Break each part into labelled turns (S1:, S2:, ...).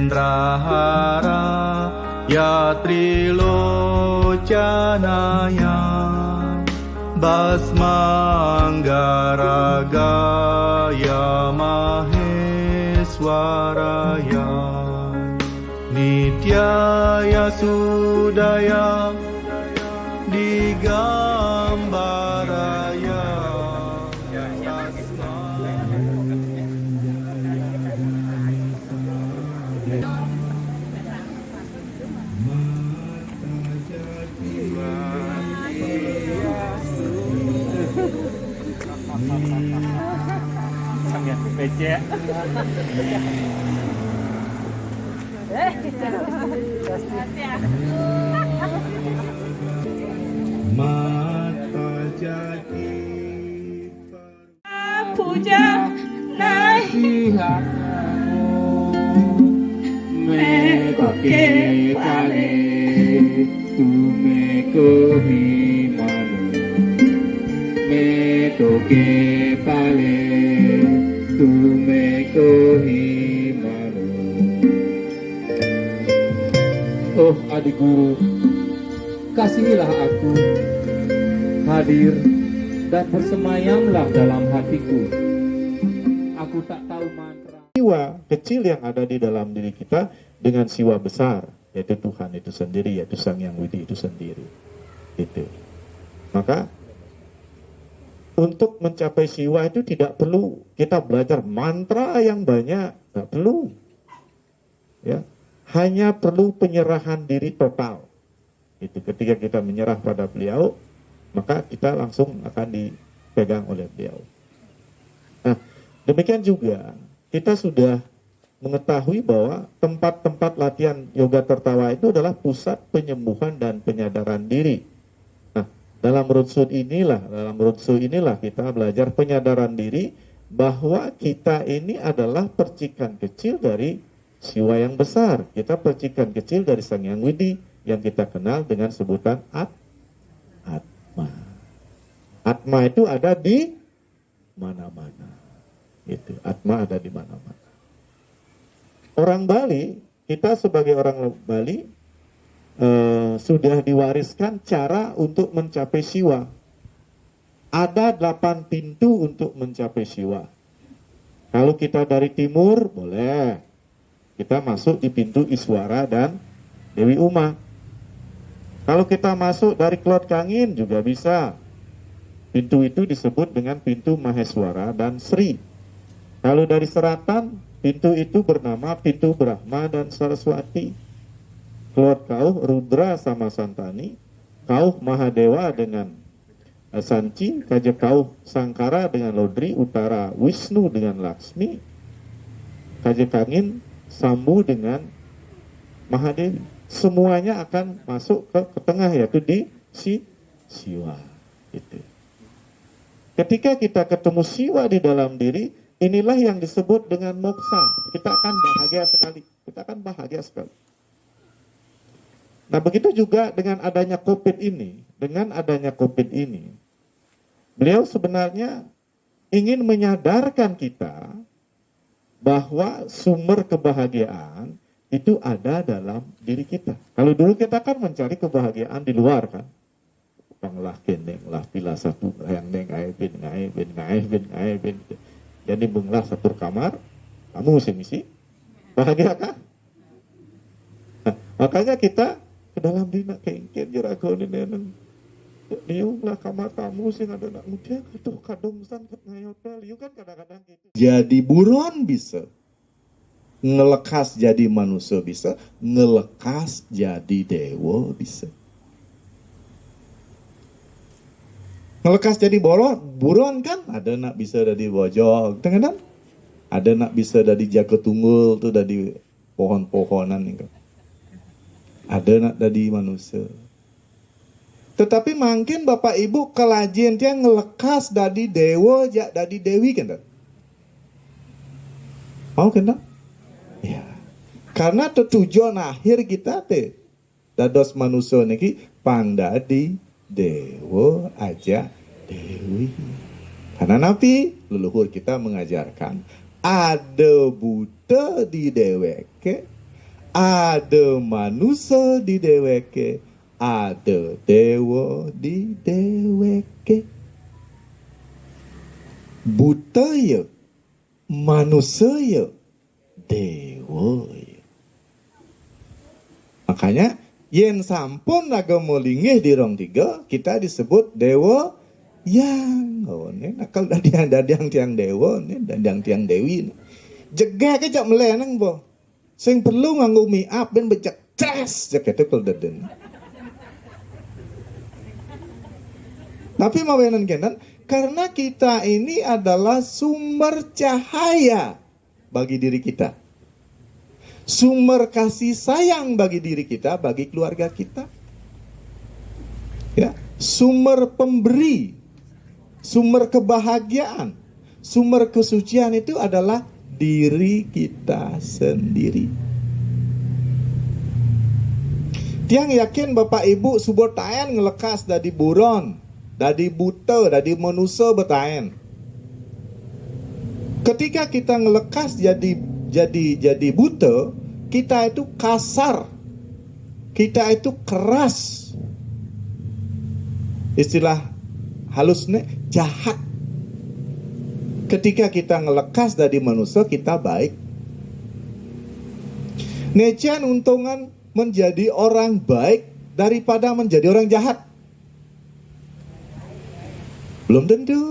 S1: Indrahara Ya Trilocanaya Basmanggara Gaya Maheswaraya Nityaya Sudaya Digambaraya
S2: Becek.
S1: Mata jadi
S3: puja nahi
S2: Me koke kale tume ko himanu me toke kale tume ko himanu. Oh adik guru, kasihilah aku hadir dan bersemayamlah dalam hatiku. Aku tak tahu mantra.
S4: Siwa kecil yang ada di dalam diri kita dengan siwa besar, yaitu Tuhan itu sendiri, yaitu Sang Yang Widi itu sendiri. Itu. Maka untuk mencapai siwa itu tidak perlu kita belajar mantra yang banyak, tidak perlu. Ya, hanya perlu penyerahan diri total. Itu ketika kita menyerah pada beliau, maka kita langsung akan dipegang oleh beliau. Nah, demikian juga kita sudah mengetahui bahwa tempat-tempat latihan yoga tertawa itu adalah pusat penyembuhan dan penyadaran diri. Nah, dalam rutsu inilah kita belajar penyadaran diri bahwa kita ini adalah percikan kecil dari siwa yang besar. Kita percikan kecil dari Sang Yang Widi yang kita kenal dengan sebutan Atma. Atma itu ada di mana-mana. Itu Atma ada di mana-mana. Orang Bali, kita sebagai orang Bali sudah diwariskan cara untuk mencapai siwa. Ada 8 pintu untuk mencapai siwa. Kalau kita dari timur, boleh. Kita masuk di pintu Iswara dan Dewi Uma. Kalau kita masuk dari Klot Kangin juga bisa. Pintu itu disebut dengan pintu Maheswara dan Sri. Kalau dari selatan, pintu itu bernama pintu Brahma dan Saraswati. Klot Kauh Rudra sama Santani, Kauh Mahadewa dengan Sanci, Kaja Kauh Sangkara dengan Lodri, Utara Wisnu dengan Laksmi, Kaja Kangin Sambu dengan Mahadewi. Semuanya akan masuk ke tengah, yaitu di siwa. Itu. Ketika kita ketemu siwa di dalam diri, inilah yang disebut dengan moksa. Kita akan bahagia sekali. Kita akan bahagia sekali. Nah, begitu juga dengan adanya COVID ini. Beliau sebenarnya ingin menyadarkan kita bahwa sumber kebahagiaan itu ada dalam diri kita. Kalau dulu kita kan mencari kebahagiaan di luar kan. Banglah kendeng lah pila satu yang neng aibin. Jadi benglah satu kamar, kamu misi bahagia kan? Nah, makanya kita ke dalam dina kengken jerago nenen. Diumlah kamar tamu sing ada nak muda tuh kadung san ket ngayotel. Ieu kan kadang-kadang gitu. Jadi buron bisa. Ngelekas jadi manusia bisa, ngelekas jadi dewa bisa. Ngelekas jadi buron kan ada nak bisa dari bojong, kan? Ada nak bisa dari jaga tunggul tuh dari pohon-pohonan nih kan. Ada nak dari manusia. Tetapi mungkin Bapak Ibu kelajian dia ngelekas dari dewa dari dewi kan? Mau kan? Ya. Karena tujuan akhir kita teh dados manusia niki pangdadi dewa aja dewi. Karena Nabi leluhur kita mengajarkan ada buta di deweke,
S1: Ada manusia di deweke, ada dewa di deweke. Buta ya, manusia ya, dewa ya. Makanya yen sampun agama linggih di rong tiga, kita disebut dewa yang. Oh, ini nakal dadiang tiang dewa, ini dadiang tiang dewi. Jegah kejak melenang boh. Sing perlu nganggo mie up ben becek tres jaket itu deden. Tapi mawenan kenan karena kita ini adalah sumber cahaya bagi diri kita. Sumber kasih sayang bagi diri kita, bagi keluarga kita. Ya, sumber pemberi, sumber kebahagiaan, sumber kesucian itu adalah diri kita sendiri. Tiang yakin Bapak Ibu subur taen ngelekas dari buron, dari buta, dari manusia betaen. Ketika kita ngelekas jadi buta, kita itu kasar, kita itu keras. Istilah halusnya jahat. Ketika kita ngelekas dari manusia, kita baik. Necian untungan menjadi orang baik daripada menjadi orang jahat. Belum tentu.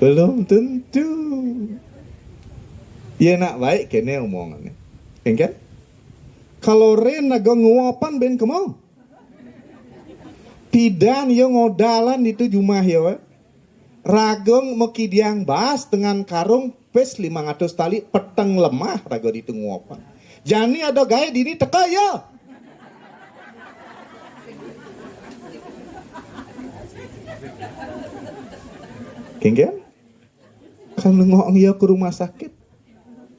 S1: Belum tentu. Ya nak baik kene omongannya. Kan? Kalau ren naga nguapan ben kemau. Pidan yo ngodalan itu jumah ya. Ragong mekidiang bas dengan karung pes 500 tali peteng lemah rago itu nguapan. Jani ada gaya dini teka ya. Kengken? Kan ngok ya ke rumah sakit.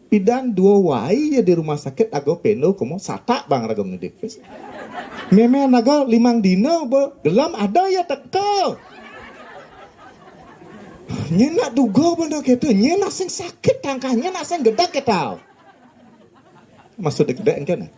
S1: Pidan 2 wai ya di rumah sakit ago peno komo sata bang rago ngedepes. Meme naga 5 dino gelam ada ya teka. Nyena duga benda gitu, nyena sing sakit tangkahnya nak sing gedak kita. Maksud gede kan?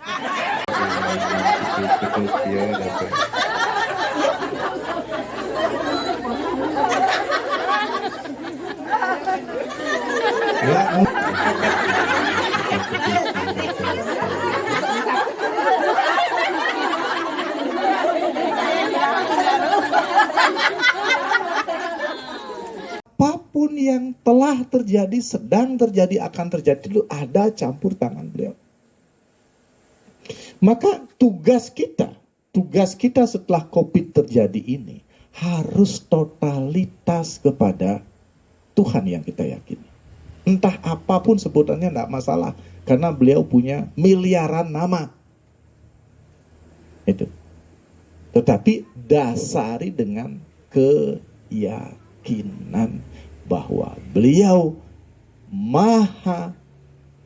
S1: Apapun yang telah terjadi, sedang terjadi, akan terjadi itu ada campur tangan beliau. Maka tugas kita setelah COVID terjadi ini harus totalitas kepada Tuhan yang kita yakini. Entah apapun sebutannya tidak masalah, karena beliau punya miliaran nama. Itu. Tetapi dasari dengan keyakinan bahwa beliau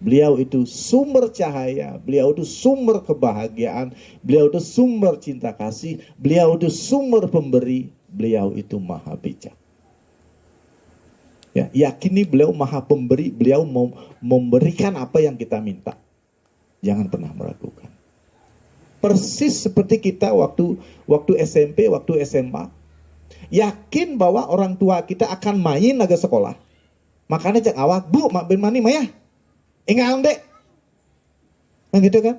S1: beliau itu sumber cahaya, beliau itu sumber kebahagiaan, beliau itu sumber cinta kasih, beliau itu sumber pemberi, beliau itu maha bijak. Ya, yakini beliau maha pemberi, beliau mau memberikan apa yang kita minta. Jangan pernah meragukan. Persis seperti kita waktu SMP, waktu SMA. Yakin bahwa orang tua kita akan main agak sekolah. Makanya cek awak, bu, mak ben mani maya. Ingat dek. Nah gitu kan.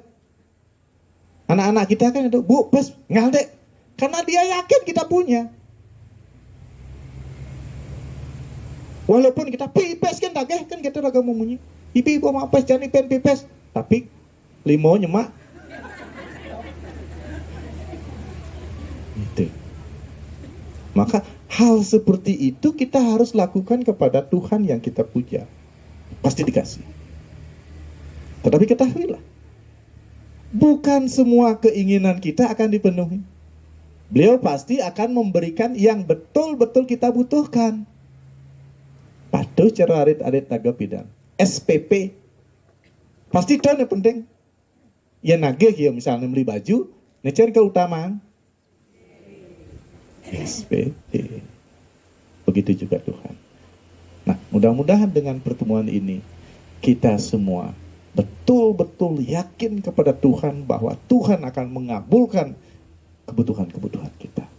S1: Anak-anak kita kan itu, bu, pas, ingat dek. Karena dia yakin kita punya. Walaupun kita pipes kan dageh kan kita agak memunyi. Ipi bawa mapes jangan pen pipes. Tapi limo nyemak. Itu. Maka hal seperti itu kita harus lakukan kepada Tuhan yang kita puja. Pasti dikasih. Tetapi ketahuilah, bukan semua keinginan kita akan dipenuhi. Beliau pasti akan memberikan yang betul-betul kita butuhkan. Patuh cara arit-arit naga pidan. SPP. Pasti itu yang penting. Ya nagih ya misalnya beli baju, necer keutamaan. SPP. Begitu juga Tuhan. Nah, mudah-mudahan dengan pertemuan ini kita semua betul-betul yakin kepada Tuhan bahwa Tuhan akan mengabulkan kebutuhan-kebutuhan kita.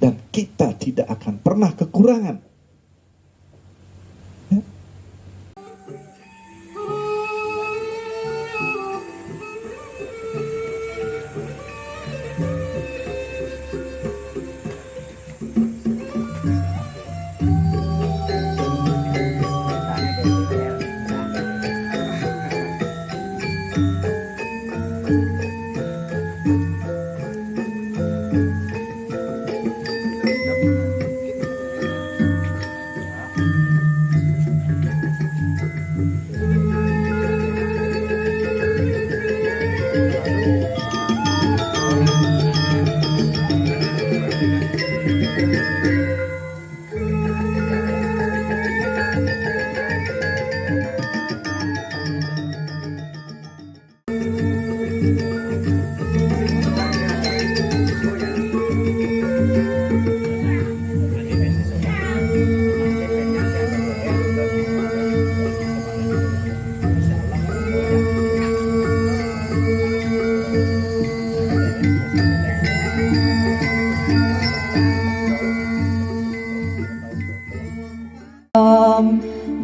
S1: Dan kita tidak akan pernah kekurangan. Ya.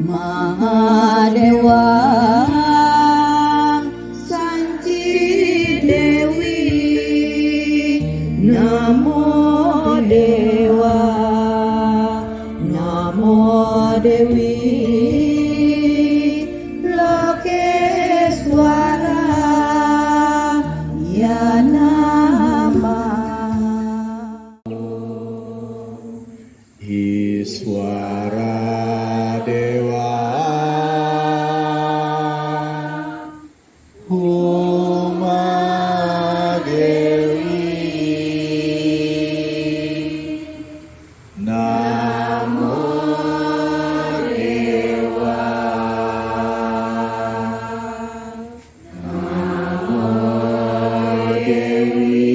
S3: Mahadewa Sanci Dewi Namo Dewa Namo Dewi Lokeswara Ya Nama
S1: Iswara Dewa Uma Dewi Namo Dewa Namo Dewi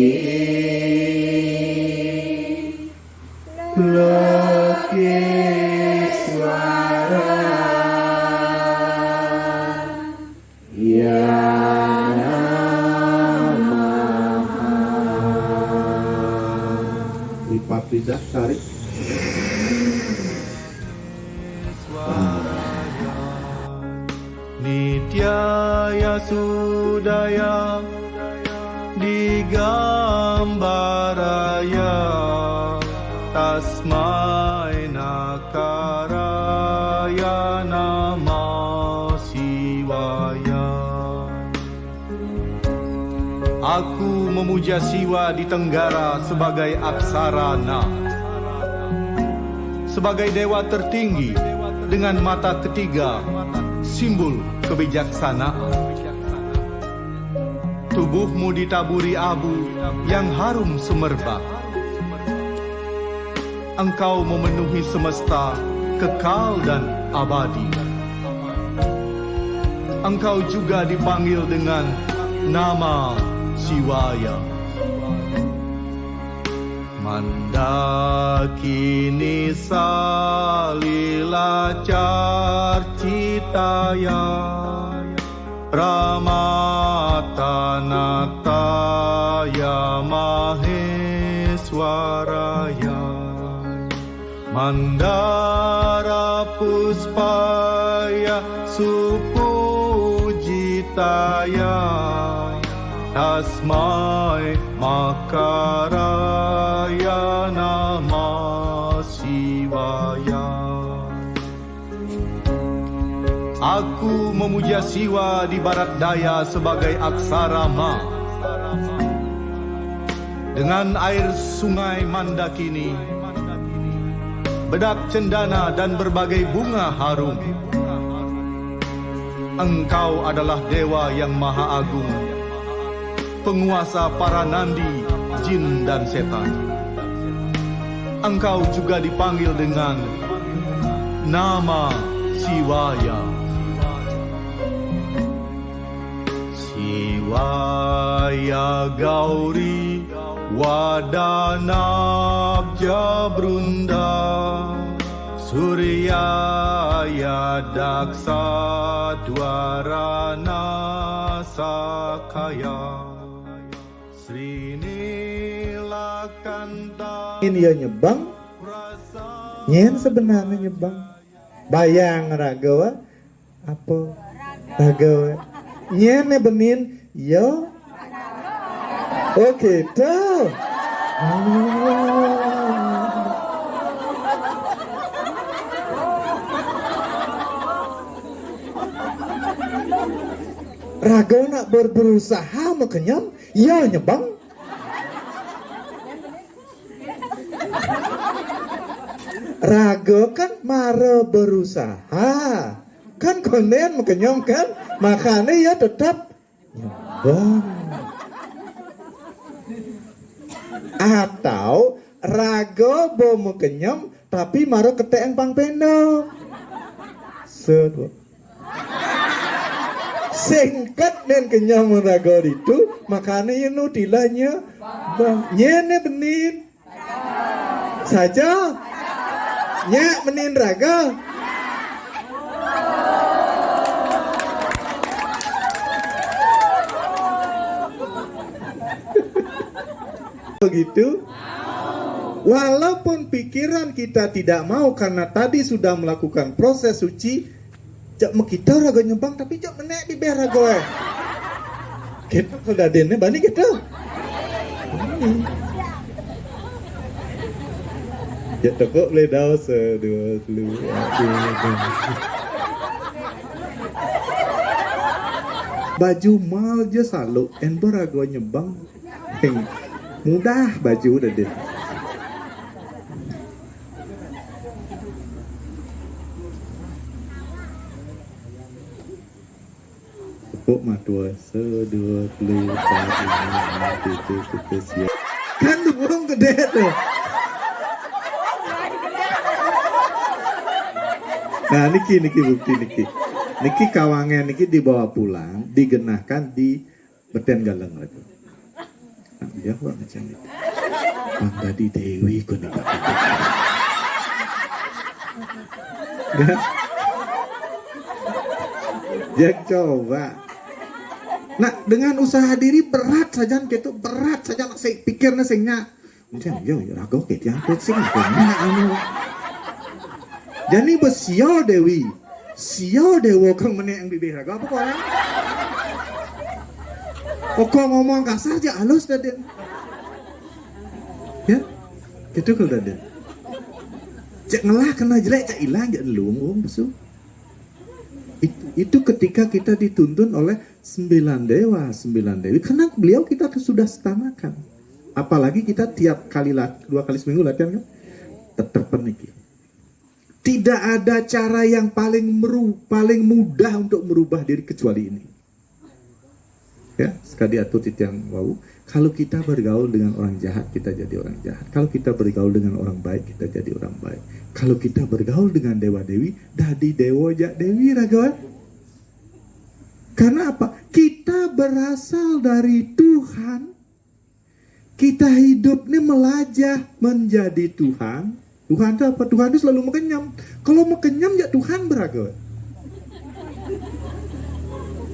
S1: Lokeswara Ya Namaha. Lipat lidah, tarik.
S5: Nityaya Sudaya Digambaraya Tasmai Nakaraya Namah Shivaya. Aku memuja Siwa di Tenggara sebagai aksara Na, sebagai dewa tertinggi dengan mata ketiga, simbol kebijaksanaan. Tubuhmu ditaburi abu yang harum semerbak. Engkau memenuhi semesta, kekal dan abadi. Engkau juga dipanggil dengan nama Shivaya. Mandakini salila carcitaya Ramatanataya Maheswaraya Mandara puspaya supujitaya Tasmai Makaraya Namah Shivaya. Aku memuja Siwa di barat daya sebagai aksara Ma. Dengan air sungai Mandakini, bedak cendana dan berbagai bunga harum. Engkau adalah dewa yang maha agung, penguasa para nandi, jin dan setan. Engkau juga dipanggil dengan nama Shivaya. Shivaya Gauri Wadanabja Brunda Suryaya daksa dwarana sakaya Srinilakanta
S1: Ini ya nyebang, nyen sebenarnya nyebang. Bayang ragawa, apa ragawa? Nyen benin, yo. Oke, tuh. Raga nak berusaha mengenyam, ya nyebang. Raga kan mara berusaha, kan konen mengenyam kan, makanya ya tetap nyebang. Atau raga bo mengenyam, tapi mara keteeng pang peno. Sedua. Singkat dan kenyang raga itu, makanya ya nutilanya bang nyene benin saja nyak benin raga begitu. Walaupun pikiran kita tidak mau karena tadi sudah melakukan proses suci, jak kita raga nyembang tapi jak menek di beh raga kita sudah dene bani kita ya tepuk le dau sedua lu baju mal je salu en raga nyembang mudah baju udah deh. Kok matua sedua lu kan tuh burung gede tuh. Nah niki bukti niki kawangan niki dibawa pulang digenahkan di beten galeng lagi. Nah, dia kok macam itu. Bang tadi Dewi kok nih. Jangan coba. Nah dengan usaha diri berat saja gitu, berat saja nak saya pikirnya sehingga macam yo rago ket yang sing anu. Jadi besio Dewi, sio dewo kang meneng bibir rago apa kok? Kok ngomong kasar aja halus daden. Ya, gitu kalau daden. Cek ngelah kena jelek cek ilang cek lung besu. Itu ketika kita dituntun oleh 9 dewa, 9 dewi. Karena beliau kita sudah setanakan. Apalagi kita tiap kali 2 kali seminggu latihan kan. Tetap peniki. Tidak ada cara yang paling mudah untuk merubah diri kecuali ini. Ya, sekali atur yang wau. Kalau kita bergaul dengan orang jahat, kita jadi orang jahat. Kalau kita bergaul dengan orang baik, kita jadi orang baik. Kalau kita bergaul dengan dewa-dewi, dadi dewa jak dewi ragawan. Karena apa? Kita berasal dari Tuhan. Kita hidup ini melajah menjadi Tuhan. Tuhan itu apa? Tuhan itu selalu mengenyam. Kalau mengenyam ya Tuhan beragawan.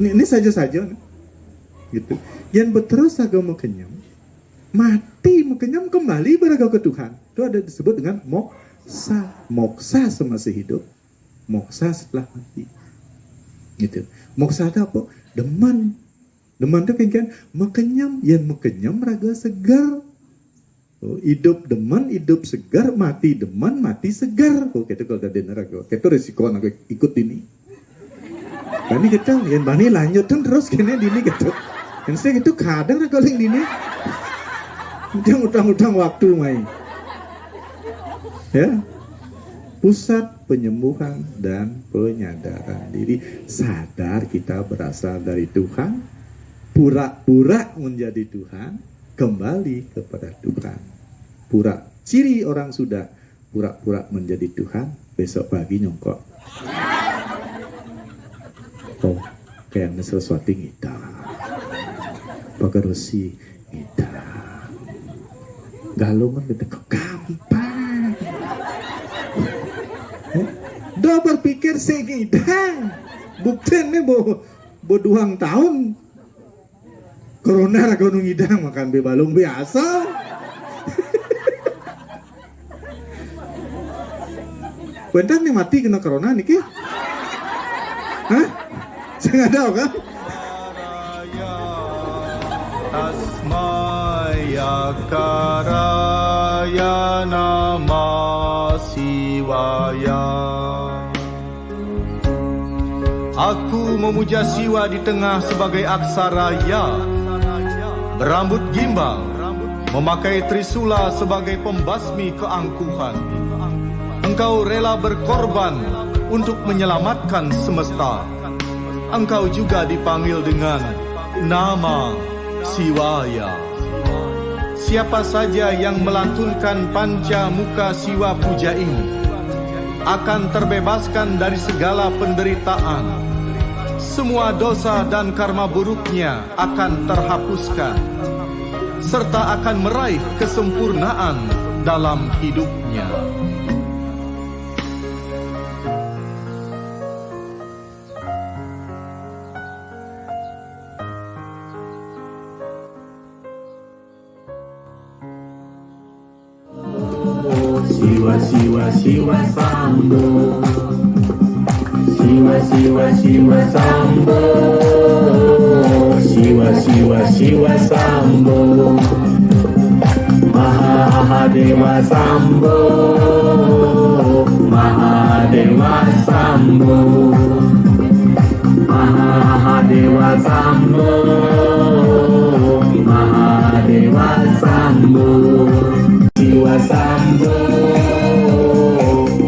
S1: Ini saja-saja. Gitu. Yang berterus agama kenyam, mati mengenyam kembali beragam ke Tuhan. Itu ada disebut dengan moksa. Moksa semasa hidup, moksa setelah mati. Gitu. Moksa itu apa? Deman. Deman itu kan mengenyam, yang mengenyam raga segar. Oh, hidup deman, hidup segar, mati deman, mati segar. Oh, kita kalau ada raga, kita risiko nak ikut ini. Bani kita yang bani lanjutin terus kene dini gitu. Yang saya itu kadang kalau ini dia utang-utang waktu main. Ya, pusat penyembuhan dan penyadaran diri. Sadar kita berasal dari Tuhan, pura-pura menjadi Tuhan, kembali kepada Tuhan. Ciri orang sudah pura-pura menjadi Tuhan, besok pagi nyongkok. Oh, kayaknya sesuatu kita. Pagarosi kita. Galungan kita gampang. Do berpikir segidang. Buktinya bo 2 tahun. Corona ra gunung ngidang makan bebalung biasa. Bener nih mati kena corona nih ki? Hah? Saya nggak tahu kan?
S5: Tasmaya karaya nama Siwaya. Aku memuja Siwa di tengah sebagai aksara ya, berambut gimbal, memakai trisula sebagai pembasmi keangkuhan. Engkau rela berkorban untuk menyelamatkan semesta. Engkau juga dipanggil dengan nama Siwaya. Siapa saja yang melantunkan panca muka Siwa puja ini akan terbebaskan dari segala penderitaan. Semua dosa dan karma buruknya akan terhapuskan, serta akan meraih kesempurnaan dalam hidupnya.
S2: Siwa Siwa Siwa Sambo, Siwa Siwa Siwa Sambo, Siwa Siwa Siwa Sambo, Mahadewa Sambo, Mahadewa Sambo, Mahadewa Sambo, Mahadewa Sambo. Siwa Sambo,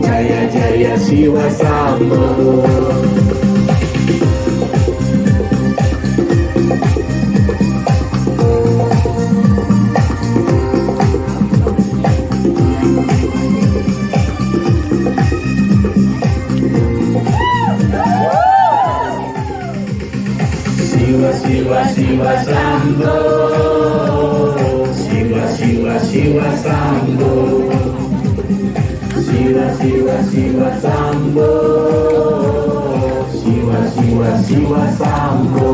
S2: Jaya Jaya Siwa Sambo. Siwa Siwa Siwa Sambo, Siwa Siwa Siwa Sambo, Siwa Siwa Siwa Sambo, Siwa Siwa Siwa Sambo.